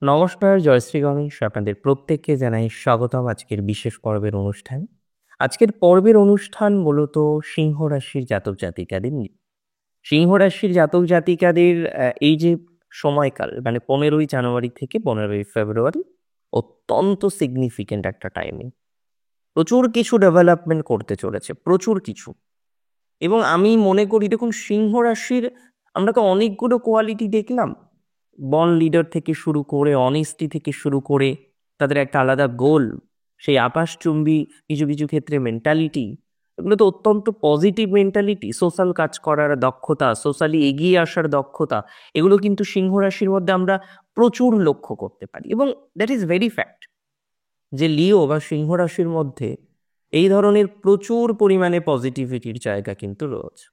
নমস্কার, জয়শ্রী গণেশ। আপনাদের প্রত্যেককে জানাই স্বাগতম আজকের বিশেষ পর্বের অনুষ্ঠান। আজকের পর্বের অনুষ্ঠান মূলত সিংহ রাশির জাতক জাতিকাদের নিয়ে। সিংহ রাশির জাতক জাতিকাদের এই যে সময়কাল মানে ১৫ই জানুয়ারি থেকে ১৫ই ফেব্রুয়ারি অত্যন্ত সিগনিফিক্যান্ট একটা টাইমিং। প্রচুর কিছু ডেভেলপমেন্ট করতে চলেছে, প্রচুর কিছু। এবং আমি মনে করি দেখুন সিংহ রাশির আমরা তো অনেকগুলো কোয়ালিটি দেখলাম। বর্ন লিডার থেকে শুরু করে অনেস্টি থেকে শুরু করে তাদের একটা আলাদা গোল, সেই আকাশচুম্বী কিছু কিছু ক্ষেত্রে মেন্টালিটি, এগুলো তো অত্যন্ত পজিটিভ মেন্টালিটি, সোশ্যাল কাজ করার দক্ষতা, সোশ্যালি এগিয়ে আসার দক্ষতা, এগুলো কিন্তু সিংহ রাশির মধ্যে আমরা প্রচুর লক্ষ্য করতে পারি। এবং দ্যাট ইজ ভেরি ফ্যাক্ট যে লিও বা সিংহ রাশির মধ্যে এই ধরনের প্রচুর পরিমাণে পজিটিভিটির জায়গা কিন্তু রয়েছে।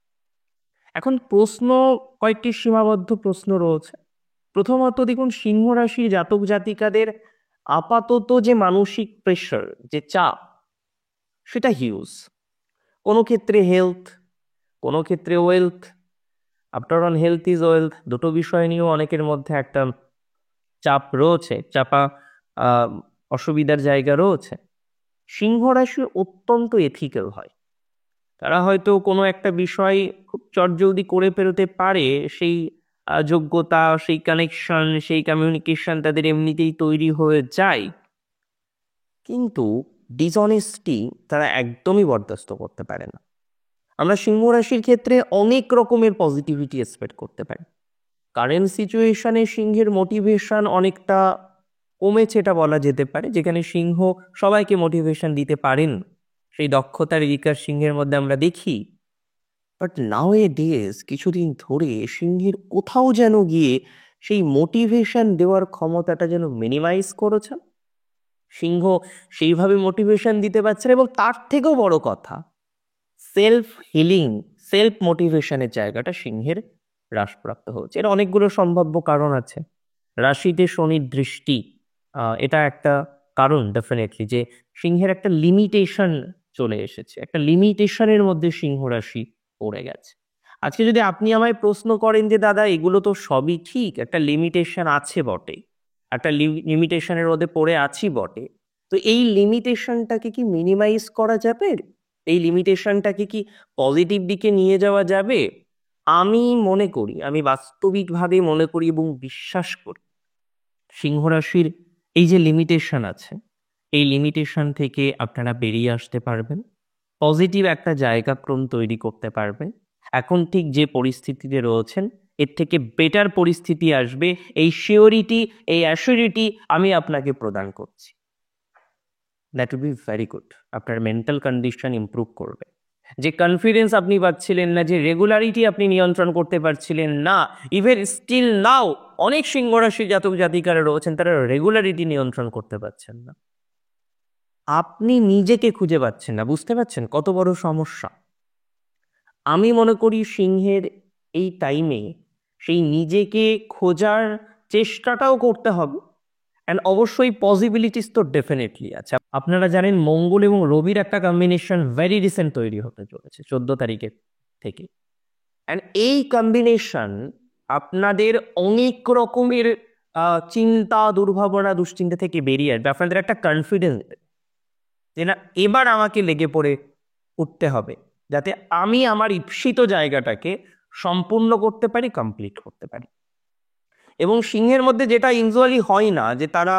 এখন প্রশ্ন, কয়েকটি সীমাবদ্ধ প্রশ্ন রয়েছে। প্রথমত দেখুন সিংহ রাশির জাতক জাতিকাদের আপাতত যে মানসিক প্রেশার, যে চাপ, সেটা হিউজ। কোনো ক্ষেত্রে হেলথ, কোনো ক্ষেত্রে wealth. After all health is wealth, দুটো বিষয় নিয়েও অনেকের মধ্যে একটা চাপ রয়েছে, চাপা আহ, অসুবিধার জায়গা রয়েছে। সিংহ রাশি অত্যন্ত এথিক্যাল হয়। তারা হয়তো কোনো একটা বিষয় খুব চটজলদি করে ফেলতে পারে, সেই যোগ্যতা, সেই কানেকশন, সেই কমিউনিকেশন তাদের এমনিতেই তৈরি হয়ে যায়, কিন্তু ডিসঅনেস্টি তারা একদমই বরদাস্ত করতে পারে না। আমরা সিংহ রাশির ক্ষেত্রে অনেক রকমের পজিটিভিটি এক্সপেক্ট করতে পারি। কারেন্ট সিচুয়েশনে সিংহের মোটিভেশন অনেকটা কমেছে এটা বলা যেতে পারে, যেখানে সিংহ সবাইকে মোটিভেশন দিতে পারেন, সেই দক্ষতার বিকাশ সিংহের মধ্যে আমরা দেখি। বাট নাও এ ডেজ কিছুদিন ধরে সিংহের কোথাও যেন গিয়ে সেই মোটিভেশন দেওয়ার ক্ষমতাটা যেন মিনিমাইজ করেছে। সিংহ সেইভাবে মোটিভেশন দিতে পারছে না, এবং তার থেকেও বড় কথা সেলফ হিলিং, সেলফ মোটিভেশনের জায়গাটা সিংহের হ্রাসপ্রাপ্ত হচ্ছে। এর অনেকগুলো সম্ভাব্য কারণ আছে। রাশিতে শনির দৃষ্টি, এটা একটা কারণ ডেফিনেটলি, যে সিংহের একটা লিমিটেশন চলে এসেছে, একটা লিমিটেশনের মধ্যে সিংহ রাশি পড়ে গেছে। আজকে যদি আপনি আমায় প্রশ্ন করেন যে দাদা এগুলো তো সবই ঠিক, একটা লিমিটেশন আছে বটে, একটা লিমিটেশনের মধ্যে পড়ে আছি বটে, তো এই লিমিটেশনটাকে কি মিনিমাইজ করা যাবে? এই লিমিটেশনটাকে কি পজিটিভ দিকে নিয়ে যাওয়া যাবে? আমি মনে করি, আমি বাস্তবিকভাবে মনে করি এবং বিশ্বাস করি, সিংহ রাশির এই যে লিমিটেশন আছে, এই লিমিটেশন থেকে আপনারা বেরিয়ে আসতে পারবেন, পজিটিভ একটা জায়গা ক্রম তৈরি করতে পারবেন। এখন ঠিক যে পরিস্থিতিতে রয়েছেন এর থেকে বেটার পরিস্থিতি আসবে, এই শিওরিটি, এই অ্যাসিউরিটি আমি আপনাকে প্রদান করছি। That will be very good. আপনার মেন্টাল কন্ডিশন ইমপ্রুভ করবে। যে কনফিডেন্স আপনি পাচ্ছিলেন না, যে রেগুলারিটি আপনি নিয়ন্ত্রণ করতে পারছিলেন না, ইভেন স্টিল নাও অনেক সিংহ রাশি জাতক জাতিকারা রয়েছেন তারা রেগুলারিটি নিয়ন্ত্রণ করতে পারছেন না। আপনি নিজেকে খুঁজে পাচ্ছেন না, বুঝতে পারছেন কত বড় সমস্যা? আমি মনে করি সিংহের এই টাইমে সেই নিজেকে খোঁজার চেষ্টাটাও করতে হবে। অ্যান্ড অবশ্যই পসিবিলিটিস তো ডেফিনেটলি আছে। আপনারা জানেন মঙ্গল এবং রবির একটা কম্বিনেশন ভেরি রিসেন্ট তৈরি হতে চলেছে 14 তারিখের থেকে। অ্যান্ড এই কম্বিনেশন আপনাদের অনেক রকমের চিন্তা, দুর্ভাবনা, দুশ্চিন্তা থেকে বেরিয়ে আসবে। আপনাদের একটা কনফিডেন্স যে না, এবার আমাকে লেগে পড়ে উঠতে হবে, যাতে আমি আমার ঈপ্সিত জায়গাটাকে সম্পূর্ণ করতে পারি, কমপ্লিট করতে পারি। এবং সিংহের মধ্যে যেটা ইউজুয়ালি হয় না, যে তারা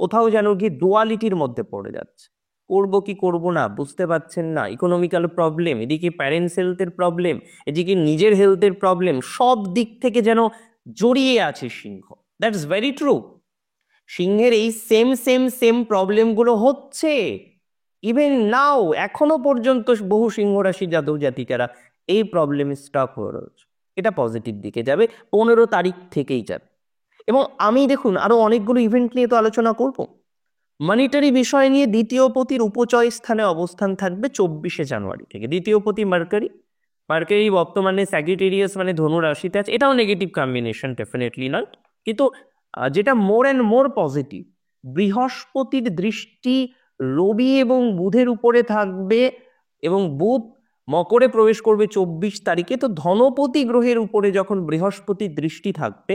কোথাও যেন গিয়ে ডুয়ালিটির মধ্যে পড়ে যাচ্ছে, করব কি করব না বুঝতে পারছেন না, ইকোনমিক্যাল প্রবলেম, এদিকে প্যারেন্টস হেলথের প্রবলেম, এদিকে নিজের হেলথের প্রবলেম, সব দিক থেকে যেন জড়িয়ে আছে সিংহ। That's very true. সিংহের এই সেম সেম সেম প্রবলেমগুলো হচ্ছে ইভেন নাও, এখনো পর্যন্ত বহু সিংহ রাশি জাতক জাতিকারা এই প্রবলেমে স্টক হয়ে রয়েছে। এটা পজিটিভ দিকে যাবে, 15 তারিখ থেকেই যাবে। এবং আমি দেখুন আরো অনেকগুলো ইভেন্ট নিয়ে তো আলোচনা করব। মনিটারি বিষয় নিয়ে দ্বিতীয় পতির উপচয় স্থানে অবস্থান থাকবে 24শে জানুয়ারি থেকে। দ্বিতীয় পতি মার্কারি, মার্কারি বর্তমানে স্যাজিটেরিয়াস মানে ধনু রাশিতে আছে, এটাও নেগেটিভ কম্বিনেশন ডেফিনেটলি নয়, কিন্তু যেটা মোর অ্যান্ড মোর পজিটিভ, বৃহস্পতির দৃষ্টি রবি এবং বুধের উপরে থাকবে, এবং বুধ মকরে প্রবেশ করবে 24 তারিখে। তো ধনপতি গ্রহের উপরে যখন বৃহস্পতির দৃষ্টি থাকবে,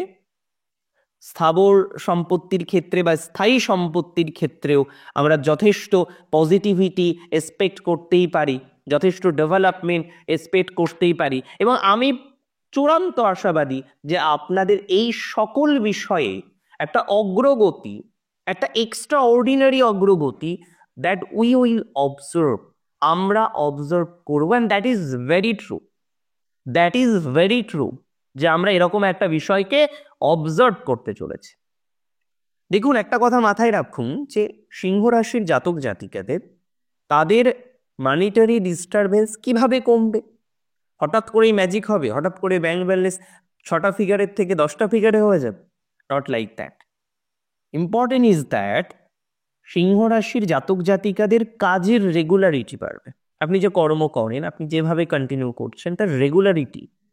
স্থাবর সম্পত্তির ক্ষেত্রে বা স্থায়ী সম্পত্তির ক্ষেত্রেও আমরা যথেষ্ট পজিটিভিটি এক্সপেক্ট করতেই পারি, যথেষ্ট ডেভেলপমেন্ট এক্সপেক্ট করতেই পারি। এবং আমি চূড়ান্ত আশাবাদী যে আপনাদের এই সকল বিষয়ে একটা অগ্রগতি, একটা এক্সট্রা অর্ডিনারি অগ্রগতি দ্যাট উই উইল অবজার্ভ, আমরা অবজার্ভ করবো। And that is very true, that is very true যে আমরা এরকম একটা বিষয়কে অবজার্ভ করতে চলেছি। দেখুন, একটা কথা মাথায় রাখুন যে সিংহ রাশির জাতক জাতিকাদের তাদের মানিটারি ডিস্টারবেন্স কিভাবে কমবে? হঠাৎ করেই ম্যাজিক হবে, হঠাৎ করে ব্যাংক ব্যালেন্স 6টা ফিগারের থেকে 10টা ফিগারে হয়ে যাবে? Not like that. Important is that সিংহ রাশির জাতক জাতিকাদের কাজের রেগুলারিটি বাড়বে। আপনি যে কর্ম করেন, আপনি যেভাবে কন্টিনিউ করছেন, তার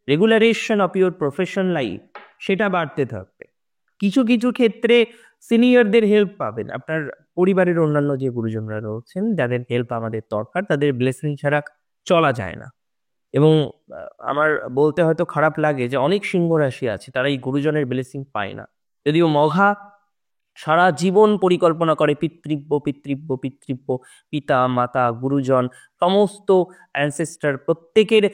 রেগুলারেশন অফ ইউর প্রফেশন লাইফ, সেটা বাড়তে থাকবে। কিছু কিছু ক্ষেত্রে সিনিয়রদের হেল্প পাবেন, আপনার পরিবারের অন্যান্য যে গুরুজনরা রয়েছেন যাদের হেল্প আমাদের দরকার, তাদের ব্লেসিং ছাড়া চলা যায় না। এবং আমার বলতে হয়তো খারাপ লাগে যে অনেক সিংহ রাশি আছে তারা এই গুরুজনের ব্লেসিং পায় না। যদিও মঘা সারা জীবন পরিকল্পনা করে পিতৃব্য পিতৃব্য পিতৃব্য, পিতা মাতা গুরুজন সমস্ত অ্যানসেস্টার প্রত্যেকের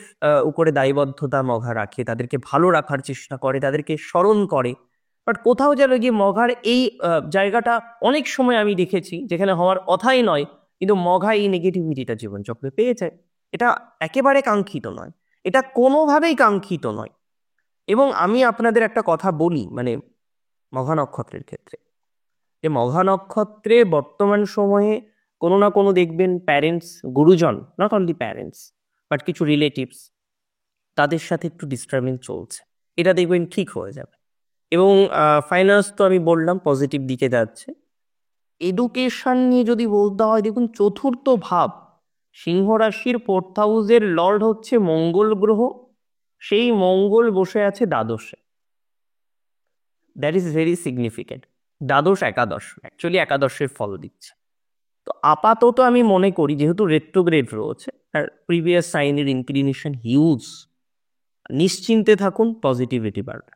উপরে দায়বদ্ধতা মঘা রাখে, তাদেরকে ভালো রাখার চেষ্টা করে, তাদেরকে স্মরণ করে। বাট কোথাও যেন গিয়ে মঘার এই জায়গাটা অনেক সময় আমি দেখেছি যেখানে হওয়ার কথাই নয়, কিন্তু মঘা এই নেগেটিভিটিটা জীবনচক্রে পেয়ে যায়। এটা একেবারে কাঙ্ক্ষিত নয়, এটা কোনোভাবেই কাঙ্ক্ষিত নয়। এবং আমি আপনাদের একটা কথা বলি, মানে মঘা নক্ষত্রের ক্ষেত্রে, যে মঘা নক্ষত্রে বর্তমান সময়ে কোনো না কোনো দেখবেন প্যারেন্টস, গুরুজন, নট অনলি প্যারেন্টস বাট কিছু রিলেটিভস, তাদের সাথে একটু ডিস্টার্বেন্স চলছে। এটা দেখবেন ঠিক হয়ে যাবে। এবং ফাইন্যান্স তো আমি বললাম পজিটিভ দিকে যাচ্ছে। এডুকেশন নিয়ে যদি বলতে হয়, দেখুন চতুর্থ ভাব, সিংহ রাশির 4th হাউসের লর্ড হচ্ছে মঙ্গল গ্রহ, সেই মঙ্গল বসে আছে দ্বাদশে। That is very significant. দ্বাদশ একাদশ, অ্যাকচুয়ালি একাদশের ফল দিচ্ছে। তো আপাতত আমি মনে করি যেহেতু রেট্রোগ্রেড রয়েছে, আর প্রিভিয়াস সাইনের ইনক্লিনেশন হিউজ, নিশ্চিন্তে থাকুন, পজিটিভিটি বাড়বে।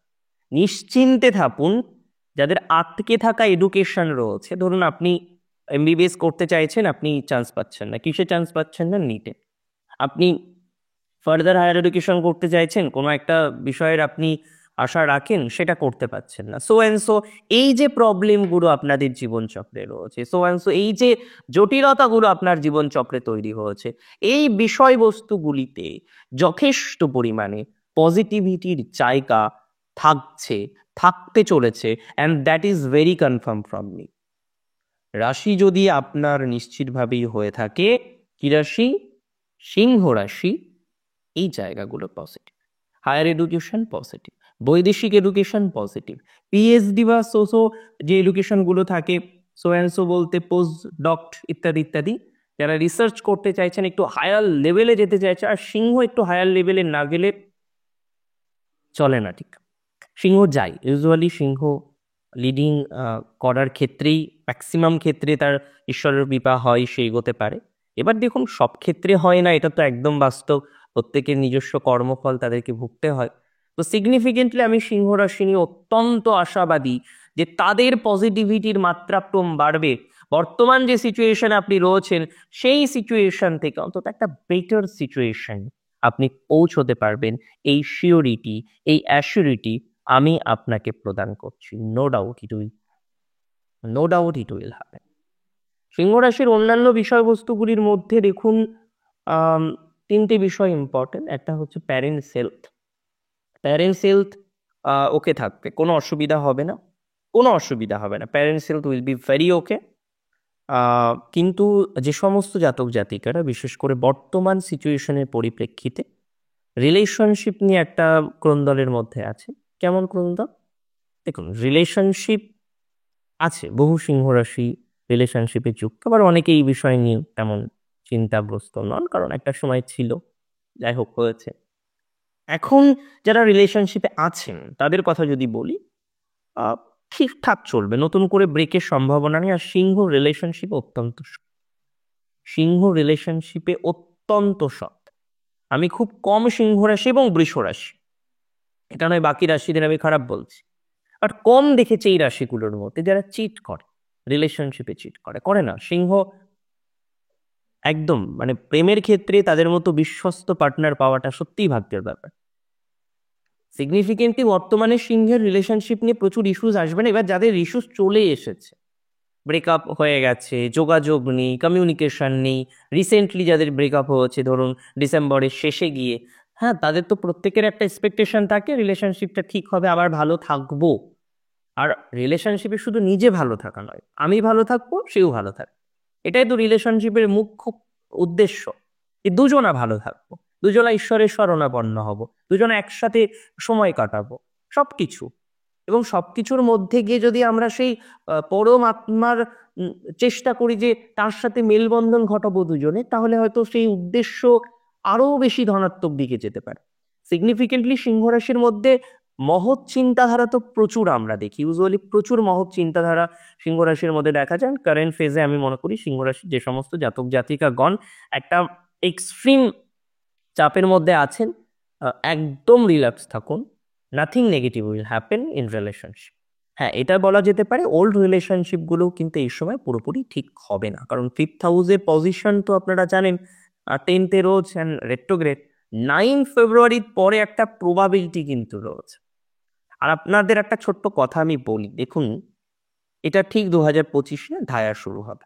নিশ্চিন্তে থাকুন, যাদের আটকে থাকা এডুকেশন রয়েছে, ধরুন আপনি এমবিবিএস করতে চাইছেন, আপনি চান্স পাচ্ছেন না। কিসে চান্স পাচ্ছেন না? নিটে। আপনি ফার্দার হায়ার এডুকেশন করতে চাইছেন, কোনো একটা বিষয়ের আপনি আশা রাখেন, সেটা করতে পারছেন না। সো অ্যান্ড সো এই যে প্রবলেমগুলো আপনাদের জীবনচক্রে রয়েছে, সো অ্যান্ড সো এই যে জটিলতাগুলো আপনার জীবনচক্রে তৈরি হয়েছে, এই বিষয়বস্তুগুলিতে যথেষ্ট পরিমাণে পজিটিভিটির জায়গা থাকছে, থাকতে চলেছে, and that is very confirm from me. রাশি যদি আপনার নিশ্চিতভাবেই হয়ে থাকে, কি রাশি? সিংহ রাশি, এই জায়গাগুলো পজিটিভ। হায়ার এডুকেশন পজিটিভ, বৈদেশিক এডুকেশন পজিটিভ, পিএইচডি বা সোসো যে এডুকেশনগুলো থাকে, সো অ্যান্ড সো বলতে পোস্ট ডক্ট ইত্যাদি ইত্যাদি, যারা রিসার্চ করতে চাইছেন, একটু হায়ার লেভেলে যেতে চাইছে, আর সিংহ একটু হায়ার লেভেলে না গেলে চলে না। ঠিক সিংহ যায়, ইউজুয়ালি সিংহ লিডিং করার ক্ষেত্রেই ম্যাক্সিমাম ক্ষেত্রে তার ঈশ্বরের কৃপা হয়, সে এগোতে পারে। এবার দেখুন সব ক্ষেত্রে হয় না, এটা তো একদম বাস্তব, প্রত্যেকের নিজস্ব কর্মফল তাদেরকে ভুগতে হয়। তো সিগনিফিকেন্টলি আমি সিংহ রাশি নিয়ে অত্যন্ত আশাবাদী যে তাদের পজিটিভিটির মাত্রা বাড়বে। বর্তমান যে সিচুয়েশনে আপনি রয়েছেন, সেই সিচুয়েশন থেকে অন্তত একটা বেটার সিচুয়েশন আপনি পৌঁছতে পারবেন, এই শিওরিটি, এই অ্যাসিউরিটি আমি আপনাকে প্রদান করছি। No doubt it will happen. সিংহ রাশির অন্যান্য বিষয়বস্তুগুলির মধ্যে দেখুন 3টে বিষয় ইম্পর্টেন্ট। একটা হচ্ছে প্যারেন্টস হেলথ। ওকে থাকবে, কোনো অসুবিধা হবে না, parents health will be very ওকে। কিন্তু যে সমস্ত জাতক জাতিকারা বিশেষ করে বর্তমান সিচুয়েশনের পরিপ্রেক্ষিতে রিলেশনশিপ নিয়ে একটা ক্রন্দলের মধ্যে আছে। কেমন ক্রন্দল? দেখুন, রিলেশনশিপ আছে, বহু সিংহ রাশি রিলেশনশিপে যুক্ত, আবার অনেকে এই বিষয় নিয়ে তেমন চিন্তাগ্রস্ত নন, কারণ একটা সময় ছিল, যাই হোক হয়েছে। এখন যারা রিলেশনশিপে আছেন তাদের কথা যদি বলি, ঠিকঠাক চলবে, নতুন করে ব্রেকের সম্ভাবনা নেই। আর সিংহ রিলেশনশিপে অত্যন্ত সৎ। আমি খুব কম সিংহ রাশি এবং বৃষ রাশি, এটা নয় বাকি রাশিদের আমি খারাপ বলছি, আর কম দেখেছে এই রাশিগুলোর মধ্যে যারা চিট করে, রিলেশনশিপে চিট করে না। সিংহ একদম মানে প্রেমের ক্ষেত্রে তাদের মতো বিশ্বস্ত পার্টনার পাওয়াটা সত্যিই ভাগ্যের ব্যাপার। সিগনিফিকেন্টলি বর্তমানে সিংহের রিলেশনশিপ নিয়ে প্রচুর ইস্যুস আসবে না। এবার যাদের ইস্যুস চলে এসেছে, ব্রেকআপ হয়ে গেছে, যোগাযোগ নেই, কমিউনিকেশন নেই, রিসেন্টলি যাদের ব্রেকআপ হয়েছে ধরুন ডিসেম্বরের শেষে গিয়ে, হ্যাঁ তাদের তো প্রত্যেকের একটা এক্সপেকটেশন থাকে রিলেশনশিপটা ঠিক হবে, আবার ভালো থাকবো। আর রিলেশনশিপে শুধু নিজে ভালো থাকা নয়, আমি ভালো থাকবো, সেও ভালো থাকবে। এটাই তো রিলেশনশিপের মুখ্য উদ্দেশ্য, যে দুজনা ভালো থাকবো, দুজনা ঈশ্বরের শরণাপন্ন হব, দুজনা একসাথে সময় কাটাবো, সবকিছু। এবং সবকিছুর মধ্যে গিয়ে যদি আমরা সেই পরম আত্মার চেষ্টা করি যে তার সাথে মেলবন্ধন ঘটাবো দুজনে, তাহলে হয়তো সেই উদ্দেশ্য আরো বেশি ধনাত্মক দিকে যেতে পারে। সিগনিফিকেন্টলি সিংহ রাশির মধ্যে মহৎ চিন্তাধারা তো প্রচুর আমরা দেখি, ইউজুয়ালি প্রচুর মহৎ চিন্তাধারা সিংহ রাশির মধ্যে দেখা যায়। কারেন্ট ফেজে আমি মনে করি সিংহ রাশির যে সমস্ত জাতক জাতিকাগণ একটা এক্সট্রিম চাপের মধ্যে আছেন, একদম রিল্যাক্স থাকুন। Nothing negative will happen in relationship. হ্যাঁ, এটা বলা যেতে পারে ওল্ড রিলেশনশিপগুলোও কিন্তু এই সময় পুরোপুরি ঠিক হবে না, কারণ 5th হাউসের পজিশন তো আপনারা জানেন, 10th-এ রোজ অ্যান্ড রেট্রোগ্রেড। 9 ফেব্রুয়ারির পরে একটা প্রবাবিলিটি কিন্তু রয়েছে। আর আপনাদের একটা ছোট্ট কথা আমি বলি, দেখুন এটা ঠিক 2025-এ ধায়া শুরু হবে।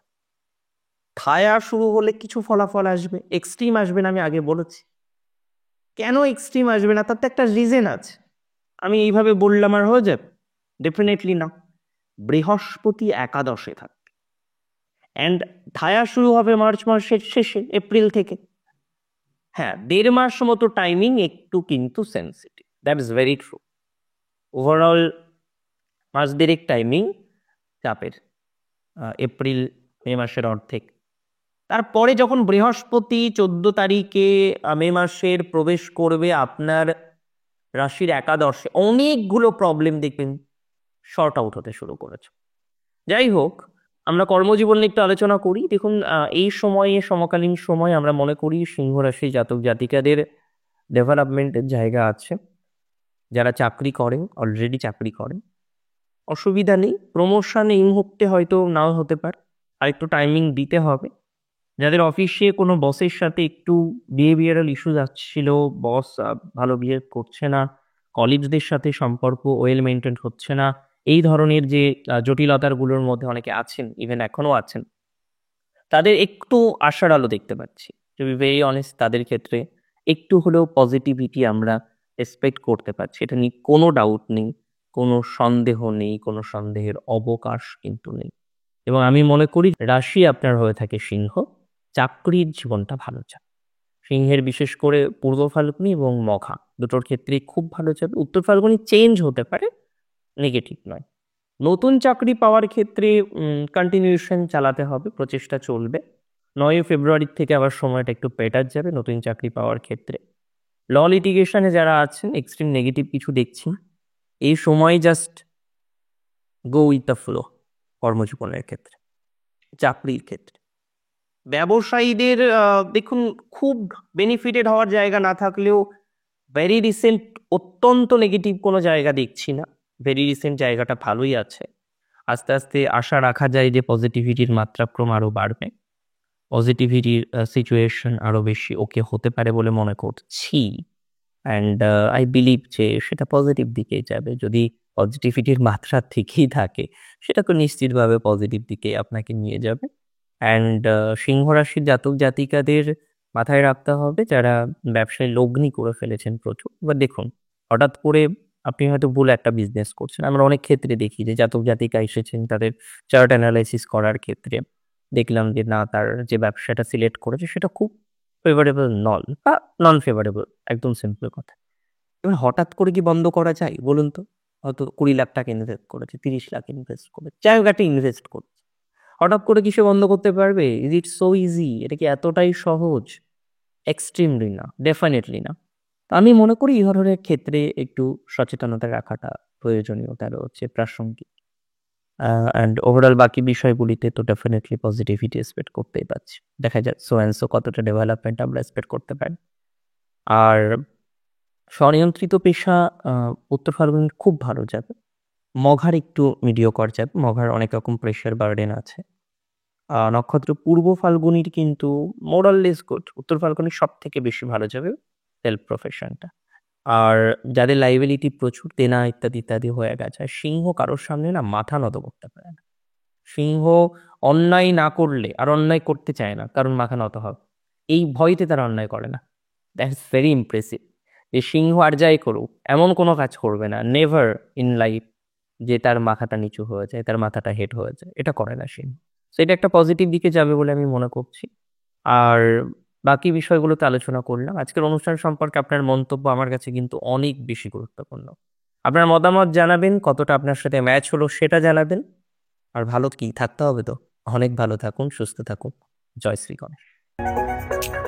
ধায়া শুরু হলে কিছু ফলাফল আসবে, এক্সট্রিম আসবে না, আমি আগে বলেছি। কেন এক্সট্রিম আসবে না, তার তো একটা রিজন আছে। আমি এইভাবে বললাম আর হয়ে যাবে? ডেফিনেটলি না। বৃহস্পতি একাদশে থাকবে, অ্যান্ড ধায়া শুরু হবে মার্চ মাসের শেষে, এপ্রিল থেকে। হ্যাঁ, 1.5 মাস মতো টাইমিং একটু কিন্তু sensitive, that is very true. Overall মাস দেড়েক টাইমিং চাপের, এপ্রিল মে মাসের অর্ধেক। তারপরে যখন বৃহস্পতি 14 তারিখে মে মাসের প্রবেশ করবে আপনার রাশির একাদশে, অনেকগুলো প্রবলেম দেখবেন শর্ট আউট হতে শুরু করেছে। যাই হোক, আমরা কর্মজীবন নিয়ে একটু আলোচনা করি। দেখুন এই সময়ে, সমকালীন সময় আমরা মনে করি সিংহ রাশি জাতক জাতিকাদের ডেভেলপমেন্টের জায়গা আছে। যারা চাকরি করেন, অলরেডি চাকরি করেন, অসুবিধা নেই। প্রমোশন এই মুহূর্তে হয়তো নাও হতে পারে, আর একটু টাইমিং দিতে হবে। যাদের অফিসে কোনো বসের সাথে একটু বিহেভিয়ারাল ইস্যু যাচ্ছিল, বস ভালো বিহেভ করছে না, কলিগসদের সাথে সম্পর্ক ওয়েল মেনটেন হচ্ছে না, এই ধরনের যে জটিলতাগুলোর মধ্যে অনেকে আছেন, ইভেন এখনো আছেন, তাদের একটু আশার আলো দেখতে পাচ্ছি। টু বি ভেরি অনেস্ট, তাদের ক্ষেত্রে একটু হলেও পজিটিভিটি আমরা এক্সপেক্ট করতে পারছি। এটা নিয়ে কোনো ডাউট নেই, কোনো সন্দেহ নেই, কোনো সন্দেহের অবকাশ কিন্তু নেই। এবং আমি মনে করি রাশি আপনার হয়ে থাকে সিংহ, চাকরির জীবনটা ভালো যাবে। সিংহের বিশেষ করে পূর্ব ফাল্গুনী এবং মঘা দুটোর ক্ষেত্রেই খুব ভালো যাবে। উত্তর ফাল্গুনী চেঞ্জ হতে পারে, নেগেটিভ নয়। নতুন চাকরি পাওয়ার ক্ষেত্রে কন্টিনিউশন চালাতে হবে, প্রচেষ্টা চলবে। 9 ফেব্রুয়ারি থেকে আবার সময়টা একটু বেটার যাবে নতুন চাকরি পাওয়ার ক্ষেত্রে। ল লিটিগেশনে যারা আছেন, এক্সট্রিম নেগেটিভ কিছু দেখছি না। এই সময় just go with the flow কর্মজীবনের ক্ষেত্রে। চাকরির ক্ষেত্রে ব্যবসায়ীদের দেখুন খুব বেনিফিটেড হওয়ার জায়গা না থাকলেও ভেরি রিসেন্ট অত্যন্ত নেগেটিভ কোনো জায়গা দেখছি না। ভেরি রিসেন্ট জায়গাটা ভালোই আছে। আস্তে আস্তে আশা রাখা যায় যে পজিটিভিটির মাত্রাক্রম আরও বাড়বে, পজিটিভিটির সিচুয়েশন আরও বেশি ওকে হতে পারে বলে মনে করছি। অ্যান্ড আই বিলিভ যে সেটা পজিটিভ দিকেই যাবে। যদি পজিটিভিটির মাত্রা ঠিকই থাকে, সেটা তো নিশ্চিতভাবে পজিটিভ দিকে আপনাকে নিয়ে যাবে। অ্যান্ড সিংহ রাশির জাতক জাতিকাদের মাথায় রাখতে হবে যারা ব্যবসায় লগ্নি করে ফেলেছেন প্রচুর। এবার দেখুন, হঠাৎ করে আপনি হয়তো ভুল একটা বিজনেস করছেন। আমরা অনেক ক্ষেত্রে দেখি যে জাতক জাতিকা এসেছেন, তাদের চার্ট অ্যানালাইসিস করার ক্ষেত্রে দেখলাম যে না, তার যে ব্যবসাটা সিলেক্ট করেছে সেটা খুব ফেভারেবল নন, বা নন ফেভারেবল, একদম সিম্পল কথা। এবার হঠাৎ করে কি বন্ধ করা যায় বলুন তো? হয়তো 20 লাখ টাকা ইনভেস্ট করেছে, 30 লাখ ইনভেস্ট করেছে, জায়গাটা ইনভেস্ট করছে, হঠাৎ করে কি সে বন্ধ করতে পারবে? Is it so easy? এটা কি এতটাই সহজ? এক্সট্রিমলি না, ডেফিনেটলি না। তো আমি মনে করি এই ধরনের ক্ষেত্রে একটু সচেতনতা রাখাটা প্রয়োজনীয়, তার হচ্ছে প্রাসঙ্গিক। অ্যান্ড ওভারঅল বাকি বিষয়গুলিতে তো ডেফিনেটলি পজিটিভিটি এক্সপেক্ট করতেই পারছি। দেখা যাক সো অ্যান্ড সো কতটা ডেভেলপমেন্ট আমরা এক্সপেক্ট করতে পারি। আর স্বনিয়ন্ত্রিত পেশা উত্তর ফাল্গুন খুব ভালো যাবে। মঘার একটু মিডিওকর যাবে। মঘার অনেক রকম প্রেশার বার্ডেন আছে। নক্ষত্র পূর্ব ফাল্গুনির কিন্তু মোরাললেস গুড। উত্তর ফাল্গুনির সবথেকে বেশি ভালো যাবে সেলফ প্রফেশনটা। আর যাদের লায়াবিলিটি প্রচুর, দেনা ইত্যাদি, ইত্যাদি হয়ে গেছে। আর সিংহ কারোর সামনে না মাথা নত করতে পারে না। সিংহ অন্যায় না করলে আর অন্যায় করতে চায় না, কারণ মাথা নত হবে। এই ভয়তে তারা অন্যায় করে না। That's very impressive. যে সিংহ আর যাই করুক, এমন কোনো কাজ করবে না, নেভার ইন লাইফ, যে তার মাথাটা নিচু হয়ে যায়, তার মাথাটা হেট হয়ে যায়। এটা করে না সিংহ। তো এটা একটা পজিটিভ দিকে যাবে বলে আমি মনে করছি। আর বাকি বিষয়গুলোতে আলোচনা করলাম। আজকের অনুষ্ঠান সম্পর্কে আপনার মন্তব্য আমার কাছে কিন্তু অনেক বেশি গুরুত্বপূর্ণ। আপনার মতামত জানাবেন, কতটা আপনার সাথে ম্যাচ হলো সেটা জানাবেন। আর ভালো কি থাকতে হবে তো। অনেক ভালো থাকুন, সুস্থ থাকুন। জয় শ্রী গণেশ।